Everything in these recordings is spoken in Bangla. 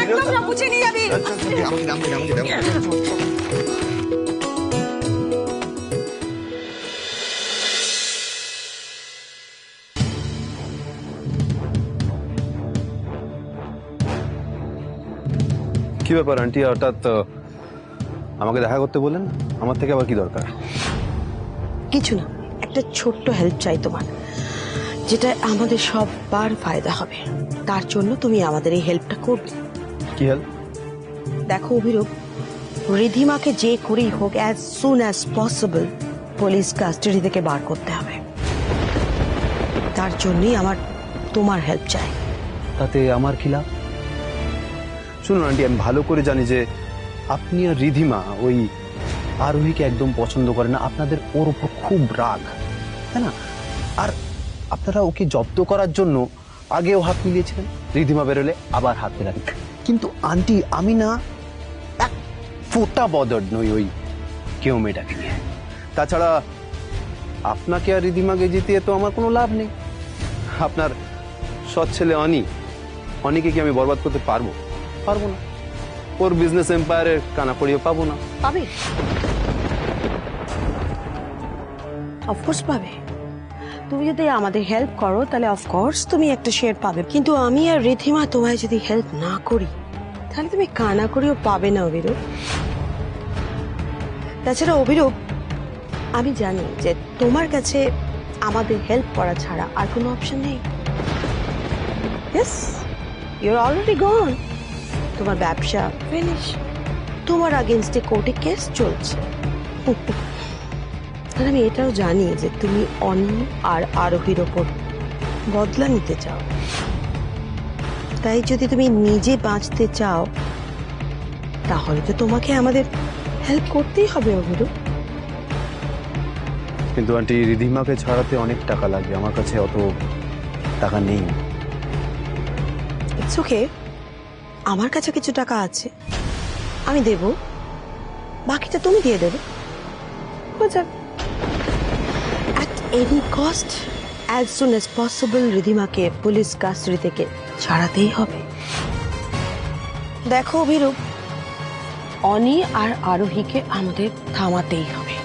একদম সব গুছিয়ে নিয়ে যাবি। কি ব্যাপার আন্টি, হঠাৎ আমাকে দেখা করতে বললেন? আমার থেকে আবার কি দরকার? কিছু না, একটা ছোট্ট হেল্প চাই তোমার, যেটা আমাদের সবার ফায়দা হবে। তার জন্য তুমি আমাদের এই হেল্পটা করবে। কি হেল্প? দেখো অভিরূপ, রিধিমাকে যে করেই হোক as soon as possible police custody থেকে বার করতে হবে। তার জন্যই আমার তোমার হেল্প চাই। তাতে আমার কি লাভ? শুনুন আন্টি, আমি ভালো করে জানি যে আপনি আর রিধিমা ওই আরোহীকে একদম পছন্দ করে না। আপনাদের ওর উপর খুব রাগ, তাই না? আর আপনারা ওকে জব্দ করার জন্য আগেও হাত মিলিয়েছিলেন, রিধিমা বেরোলে আবার হাত মেলান। কিন্তু আন্টি, আমি না এক ফোঁটা বদার্ড নই ওই কেউ মেয়েটাকে নিয়ে। তাছাড়া আপনাকে আর রিধিমাকে জিতিয়ে তো আমার কোনো লাভ নেই। আপনার সৎ ছেলে অনিকে কি আমি বরবাদ করতে পারবো? পারবো না। ওর বিজনেস এম্পায়ারের কানাকড়িও পাবো না। পাবে, অফকোর্স পাবে। তুমি যদি আমাদের হেল্প করো তাহলে অফকোর্স তুমি একটা শেয়ার পাবে। কিন্তু আমি আর রিধিমা তোমায় যদি হেল্প না করি তাহলে তুমি কানাকড়িও পাবে না অভিরূপ। তাছাড়া অভিরূপ, আমি জানি যে তোমার কাছে আমাদের হেল্প করা ছাড়া আর কোনো অপশন নেই। Yes, you are already gone. তোমার ব্যবসা ফিনিশ, তোমার আগেনস্টে কোর্টে কেস চলছে। আর আমি এটাও জানি যে তুমি অনি আর আরোহীর ওপর বদলা নিতে চাও। তাই যদি তুমি নিজে বাঁচতে চাও তাহলে তো তোমাকে আমাদের হেল্প করতেই হবে অভিরূপ। কিন্তু আন্টি, রিধিমাকে ছাড়াতে অনেক টাকা লাগবে, আমার কাছে অত টাকা নেই। ইটস ওকে, আমার কাছে কিছু টাকা আছে, আমি দেব, বাকিটা তুমি দিয়ে দেবে। At any cost, as soon as possible রিধিমাকে পুলিশ কাস্টাডি থেকে ছাড়াতেই হবে। দেখো অভিরূপ, অনি আর আরোহীকে আমাদের থামাতেই হবে,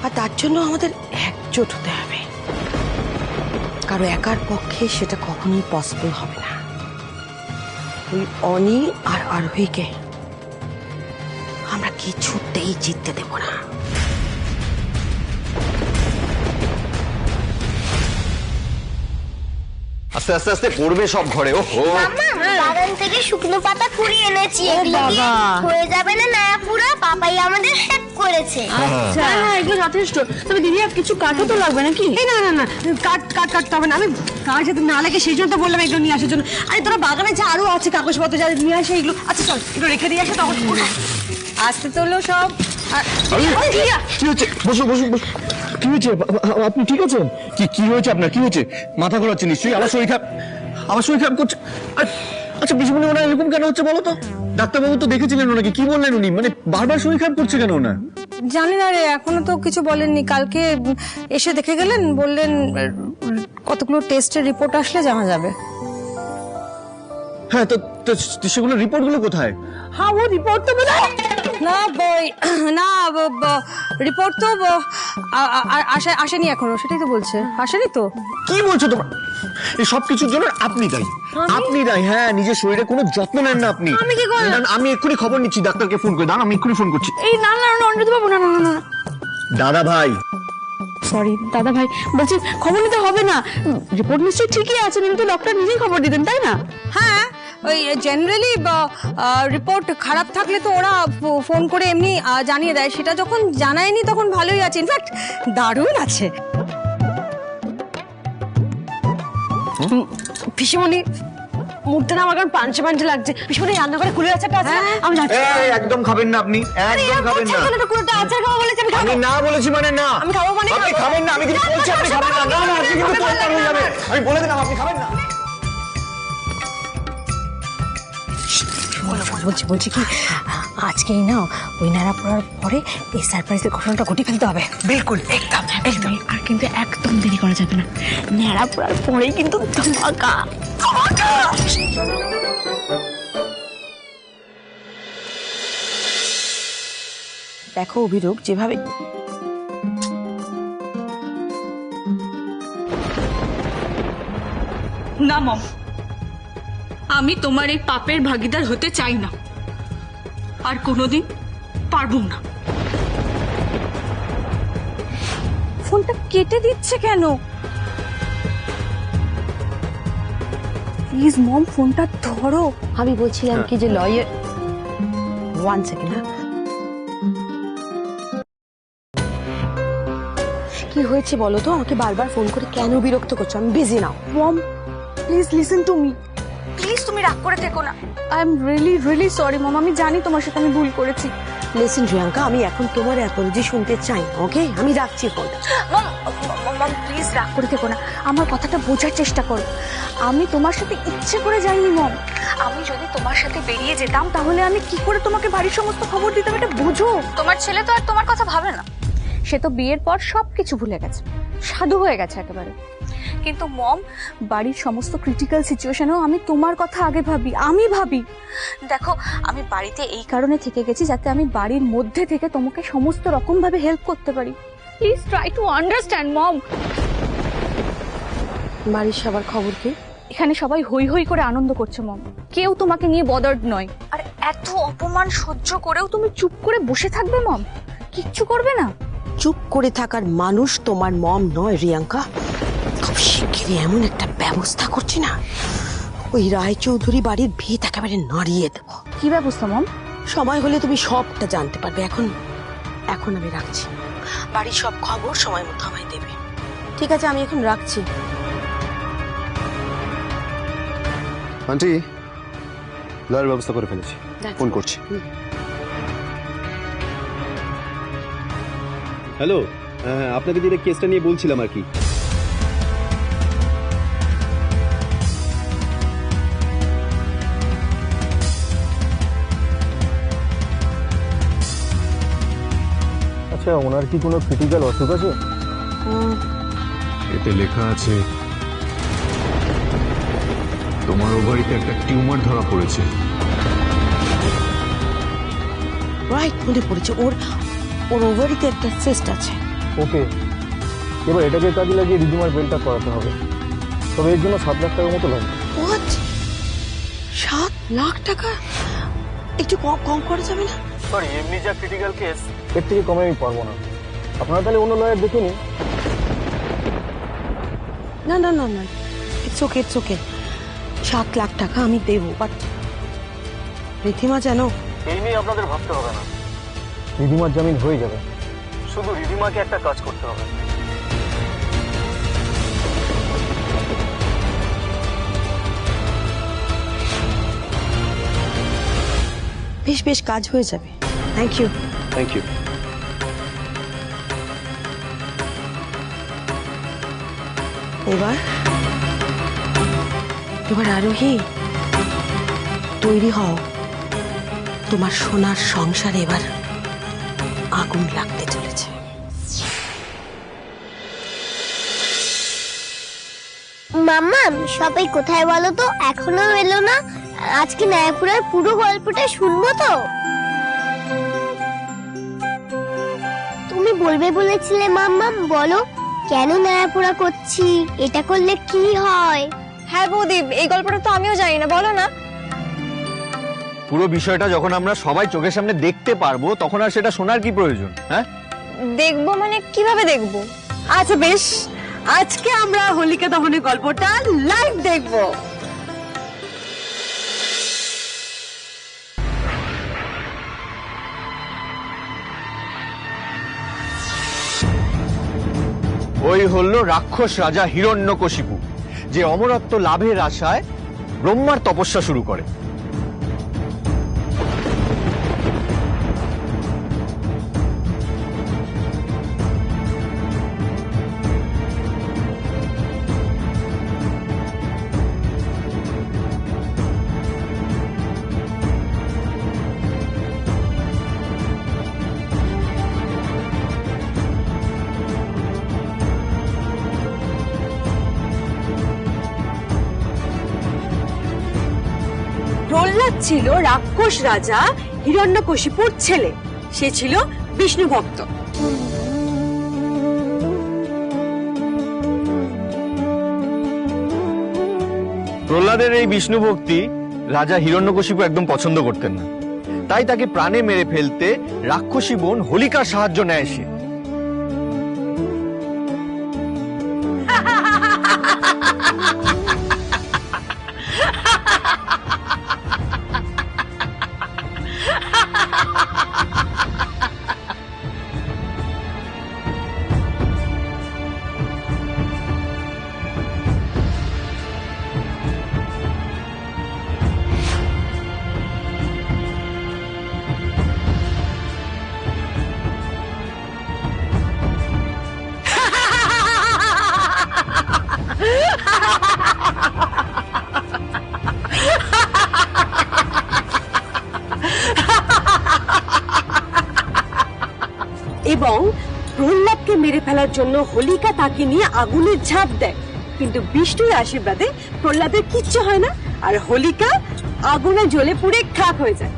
আর তার জন্য আমাদের একজোট হতে হবে। কারো একার পক্ষে সেটা কখনোই পসিবল হবে না। ওই অনি আর আরোহীকে আমরা কিছুতেই জিততে দেব না। আস্তে আস্তে আস্তে পড়বে সব ঘরে। ও বাগান থেকে শুকনো পাতা কুড়িয়ে এনেছি, এগুলো দিয়ে হয়ে যাবে না নয়া পুরা? পাপাই আমাদের হেল্প করেছে। আচ্ছা, এগুলো যথেষ্ট। তবে দিদি আর কিছু কাঠও তো লাগবে নাকি? না না না, কাটতে হবে না। আমি কাজ যাতে না লাগে সেই জন্য তো বললাম এগুলো নিয়ে আসার জন্য। আরে তোরা বাগানে যা আরো আছে কাগজপত্র যা নিয়ে আসে এগুলো। আচ্ছা চল, এগুলো রেখে দিয়ে আসে, তখন আসতে তোলো সব। কি হচ্ছে? বসো বসো বসো। কি হয়েছে? আপনি ঠিক আছেন? কি হয়েছে আপনার? কি হয়েছে? মাথা ঘোরাচ্ছে নিশ্চয়ই। আমার শরীর খারাপ করছে। আচ্ছা পিছনে ওনার এরকম কেন হচ্ছে বলো তো? ডাক্তারবাবু তো দেখেছিলেন ওনাকে, কি বললেন উনি? মানে বারবার শরীর খারাপ করছে কেন ওনার? জানি না রে, এখনো তো কিছু বলেননি। কালকে এসে দেখে গেলেন, বললেন কতগুলো টেস্টের রিপোর্ট আসলে জানা যাবে। হ্যাঁ, তো সেগুলো রিপোর্টগুলো কোথায়? হ্যাঁ, ও রিপোর্ট তো রিপোর্ট তো আসেনি এখনো, সেটাই তো বলছে। আসেনি তো। কি বলছো তোমরা? এই সব কিছুর জন্য আপনি দায়ী। আপনি দায়ী। হ্যাঁ, নিজের শরীরে কোনো যত্ন নেন না আপনি। আমি কি করলাম? আমি এক্ষুনি খবর নিচ্ছি, ডাক্তারকে ফোন করে দাঁড়ান। আমি এক্ষুনি ফোন করছি। এই না না, অনিরুদ্ধ বাবু, না না না। দাদা ভাই, সরি দাদা ভাই, বলছি খবর নিতে হবে না। রিপোর্ট নিশ্চয়ই ঠিকই আছে, কিন্তু ডক্টর নিজেই খবর দিতেন, তাই না? হ্যাঁ, ওই জেনারেলি রিপোর্ট খারাপ থাকলে তো ওরা ফোন করে এমনি জানিয়ে দেয়। সেটা যখন জানায়নি তখন ভালোই আছে, ইনফ্যাক্ট দারুণ আছে। পিসিমণি, মুখটা না আমার কারণ পাঞ্চে পাঞ্চে লাগছে। পিসিমণি, রান্নাঘরে কুলের আচারটা আছে, আমি যাচ্ছি। একদম খাবেন না আপনি, একদম খাবেন না। কুলেরটা আচার খাবো বলেছি, আমি খাবো। আমি না বলেছি মানে না। আমি খাবো মানে আপনি খাবেন না। আমি কিন্তু বলছি আপনি খাবেন না। না না, আপনি কিন্তু তোলপাড় হয়ে যাবে। আমি বলে দিলাম আপনি খাবেন না। বলছি কি, আজকেই না ওই নাড়া পড়ার পরে এই সারপ্রাইজের ঘটনাটা ঘটে ফেলতে হবে। বিলকুল, একদম একদম। আর কিন্তু একদম দেরি করা যাবে না। নাড়া পড়ার পরেই কিন্তু ধামাকা। দেখো অভিরূপ, যেভাবে না মম, আমি তোমার এই পাপের ভাগিদার হতে চাই না, আর কোনোদিন পারবো না। ফোনটা কেটে দিচ্ছে কেন? প্লিজ মম, ফোনটা ধরো। আমি বলছিলাম কি যে লয়ার, 1 সেকেন্ড। কি হয়েছে বলো তো? আমাকে বারবার ফোন করে কেন বিরক্ত করছো? আমি busy now. Mom please listen to me, please তুমি রাগ করে থেকো না। I am really sorry mom, আমি জানি তোমার সাথে আমি ভুল করেছি। লিসেন প্রিয়াঙ্কা, আমি এখন তোমার অ্যাপোলজি শুনতে চাই না, ওকে? আমি রাখছি ফোন। মম প্লিজ রাগ করে থেকো না, আমার কথাটা বোঝার চেষ্টা করো। আমি তোমার সাথে ইচ্ছে করে যাইনি মম। আমি যদি তোমার সাথে বেরিয়ে যেতাম তাহলে আমি কি করে তোমাকে বাড়ির সমস্ত খবর দিতাম, এটা বোঝো। তোমার ছেলে তো আর তোমার কথা ভাবে না, সে তো বিয়ের পর সবকিছু ভুলে গেছে, সাধু হয়ে গেছে একেবারে। কিন্তু মম, বাড়ির সমস্ত ক্রিটিক্যাল সিচুয়েশনেও আমি তোমার কথা আগে ভাবি, আমি ভাবি। দেখো, আমি বাড়িতে এই কারণে থেকে গেছি যাতে আমি বাড়ির মধ্যে থেকে তোমাকে সমস্ত রকম ভাবে হেল্প করতে পারি। প্লিজ ট্রাই টু আন্ডারস্ট্যান্ড মম। বাড়ির সবার খবর কি? এখানে সবাই হই হই করে আনন্দ করছে মম, কেউ তোমাকে নিয়ে বদার্ড নয়। আর এত অপমান সহ্য করেও তুমি চুপ করে বসে থাকবে মম? কিচ্ছু করবে না? চুপ করে থাকার মানুষ তোমার মম নয় রিয়াঙ্কা। খুব শিগগিরই এমন একটা ব্যবস্থা করছি না, ওই রায়চৌধুরী বাড়ির ভিত একেবারে নাড়িয়ে দেবো। কি ব্যবস্থা মম? সময় হলে তুমি সবটা জানতে পারবে। এখন আমি রাখছি। বাড়ির সব খবর সময় মতো আমায় দেবে, ঠিক আছে? আমি এখন রাখছি। আন্টি, লয়ের ব্যবস্থা করে ফেলেছি, ফোন করছি। হ্যালো, হ্যাঁ, আপনাকে দিয়ে কেসটা নিয়ে বলছিলাম আর কি। আচ্ছা, ওনার কি কোনো ক্রিটিক্যাল অসুখ আছে? এতে লেখা আছে তোমার ওভারিতে একটা টিউমার ধরা পড়েছে। রাইট, মনে পড়েছে। ওর ওভারিতে একটা সিস্ট আছে। ওকে, এবার এটাকে কাজে লাগিয়ে রিদিমার বেলটা করাতে হবে। তবে এর জন্য 7 লাখ টাকার মতো লাগবে। হোয়াট? 7 লাখ টাকা? একটু কম করা যাবে না? সরি, এমনি যা ক্রিটিক্যাল কেস, এর থেকে কমে আমি পারবো না। আপনারা তাহলে অন্য লয়ার দেখে নিন। না, ইটস ওকে। 7 লাখ টাকা আমি দেবো, বাট রিধিমা যেন। এই নিয়ে আপনাদের ভাবতে হবে না, রিধিমার জামিন হয়ে যাবে। শুধু রিধিমাকে একটা কাজ করতে হবে। বেশ কাজ হয়ে যাবে। Thank you. এবার আরোহী, তৈরি হও। তোমার সোনার সংসারে এবার আগুন লাগতে চলেছে। মাম্মা, সবাই কোথায় বলো তো? এখনো এলো না। আজকে নায়পুরার পুরো গল্পটা শুনবো তো? তুমি বলবে বলেছিলে মাম্মা, বলো কেন নায়পুরা করছি, এটা করলে কি হয়? হ্যাঁ বৌদি, এই গল্পটা তো আমিও জানি না, বলো না। পুরো বিষয়টা যখন আমরা সবাই চোখের সামনে দেখতে পারবো, তখন আর সেটা শোনার কি প্রয়োজন? হ্যাঁ, দেখবো মানে কিভাবে দেখবো? আচ্ছা বেশ, আজকে আমরা হোলিকা দহনের গল্পটা লাইভ দেখবো। ওই হলো রাক্ষস রাজা হিরণ্যকশিপু, যে অমরত্ব লাভের আশায় ব্রহ্মার তপস্যা শুরু করে। প্রহ্লাদ ছিল রাক্ষস রাজা হিরণ্যকশিপুর ছেলে। সে ছিল বিষ্ণু ভক্ত। প্রহ্লাদের এই বিষ্ণু ভক্তি রাজা হিরণ্যকশিপু একদম পছন্দ করতেন না, তাই তাকে প্রাণে মেরে ফেলতে রাক্ষসী বোন হোলিকার সাহায্য নেয় সে। এবং প্রহ্লাদকে মেরে ফেলার জন্য হোলিকা তাকে নিয়ে আগুনের ঝাঁপ দেয়, কিন্তু বিষ্ণুর আশীর্বাদে প্রহ্লাদের কিচ্ছু হয় না, আর হোলিকা আগুনে জ্বলে পুড়ে খাক হয়ে যায়।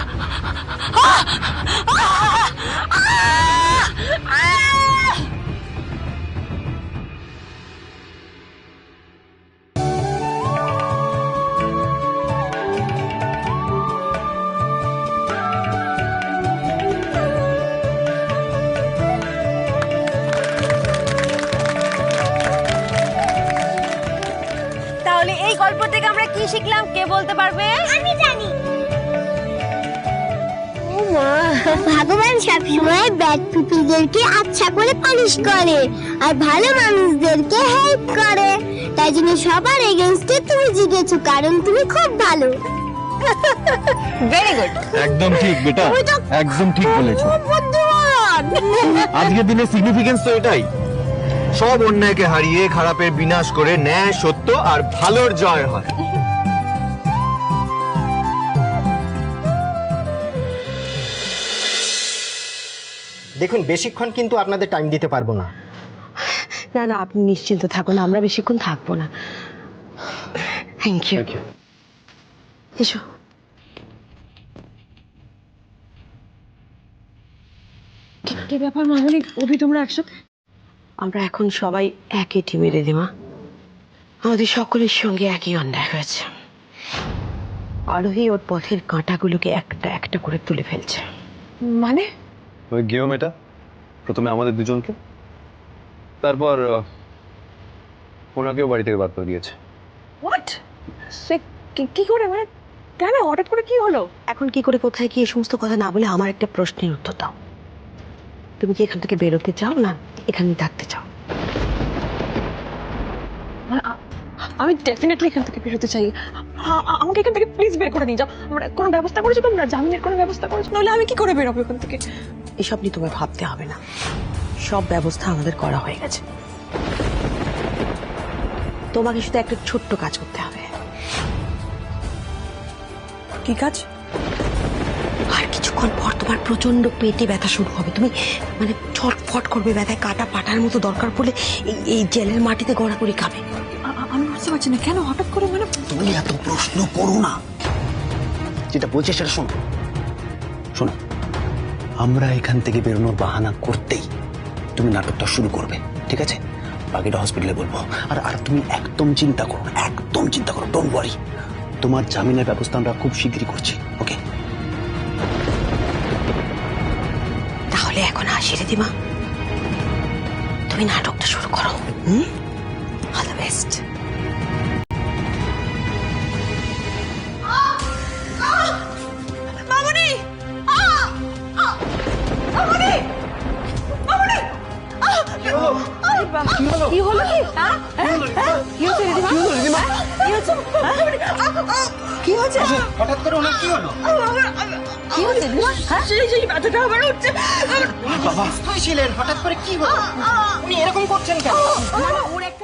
তাহলে এই গল্প থেকে আমরা কি শিখলাম, কে বলতে পারবে? আমি জানি। ও মা, ভগবান সবসময় ব্যাড পিপলদেরকে আচ্ছা করে পানিশ করে আর ভালো মানুষদেরকে হেল্প করে। তাই জন্য সবার এগেইনস্টে তুমি জিতেছো, কারণ তুমি খুব ভালো। Very good. একদম ঠিক বেটা, একদম ঠিক বলেছো। বুদ্ধিমান। আজকের দিনের সিগনিফিকেন্স তো এটাই, সব অন্যায়কে হারিয়ে খারাপের বিনাশ করে ন্যায়, সত্য আর ভালোর জয় হয়। দেখুন, বেশিক্ষণ কিন্তু আপনাদের টাইম দিতে পারবো না। না না, আপনি নিশ্চিন্ত থাকুন, আমরা বেশিক্ষণ থাকবো না। Thank you. এসো। কি ব্যাপার মামনি, অভি তোমরা একসাথে? আমরা এখন সবাই একই টিমে দিদিমা, আমাদের সকলের সঙ্গে একই অন্যায় হয়েছে। আরোহী ওর পথের কাঁটাগুলোকে একটা একটা করে তুলে ফেলছে। মানে? ওই গেও মেয়েটা প্রথমে আমাদের দুজনকে, তারপর ওনাকেও বাড়ি থেকে বাদ করে দিয়েছে। হোয়াট? সে কি করে, মানে কেন, হঠাৎ করে কি হলো? এখন কি করে, কোথায় কি, এই সমস্ত কথা না বলে আমার একটা প্রশ্নের উত্তর দাও। তুমি কি এখান থেকে বেরোতে চাও, না এখানেই থাকতে চাও? আমি ডেফিনেটলি এখান থেকে বেরোতে চাই। আমাকে এখান থেকে প্লিজ বের করে নিয়ে যাও। আমরা কোনো ব্যবস্থা করেছো তোমরা? জামিনের কোনো ব্যবস্থা করেছো? নাহলে আমি কি করে বেরোবো এখান থেকে? এসব নিয়ে তোমায় ভাবতে হবে না, সব ব্যবস্থা আমাদের করা হয়ে গেছে। তোমাকে শুধু একটা ছোট্ট কাজ করতে হবে। কি কাজ? আর কিছুক্ষণ পর তোমার প্রচন্ড পেটে ব্যথা শুরু হবে, তুমি মানে ছটফট করবে ব্যথায়, কাটা পাটার মতো, দরকার পড়লে এই জেলের মাটিতে গড়াগড়ি খাবে। আমি বুঝতে পারছি না কেন হঠাৎ করে, মানে তুমি এত প্রশ্ন করো না, যেটা বলছে সেটা শোনো। শোনো, আমরা এখান থেকে বেরোনোর বাহানা করতেই তুমি নাটকটা শুরু করবে, ঠিক আছে? বাকিটা হসপিটালে বলবো। আর তুমি একদম চিন্তা করো না, একদম চিন্তা করো, ডোন্ট ওয়ারি। তোমার জামিনের ব্যবস্থা আমরা খুব শীঘ্রই করছি, ওকে? তাহলে এখন আসি দিদিমা, তুমি নাটকটা শুরু করো। All the best. কি হলো? কি হচ্ছে? হঠাৎ করে ওনার কি হলো? কি হচ্ছে? সেই ব্যথাটা আবার হচ্ছে। বাবা ছিলেন, হঠাৎ করে কি হলো? উনি এরকম করছেন কেন? ওর একটা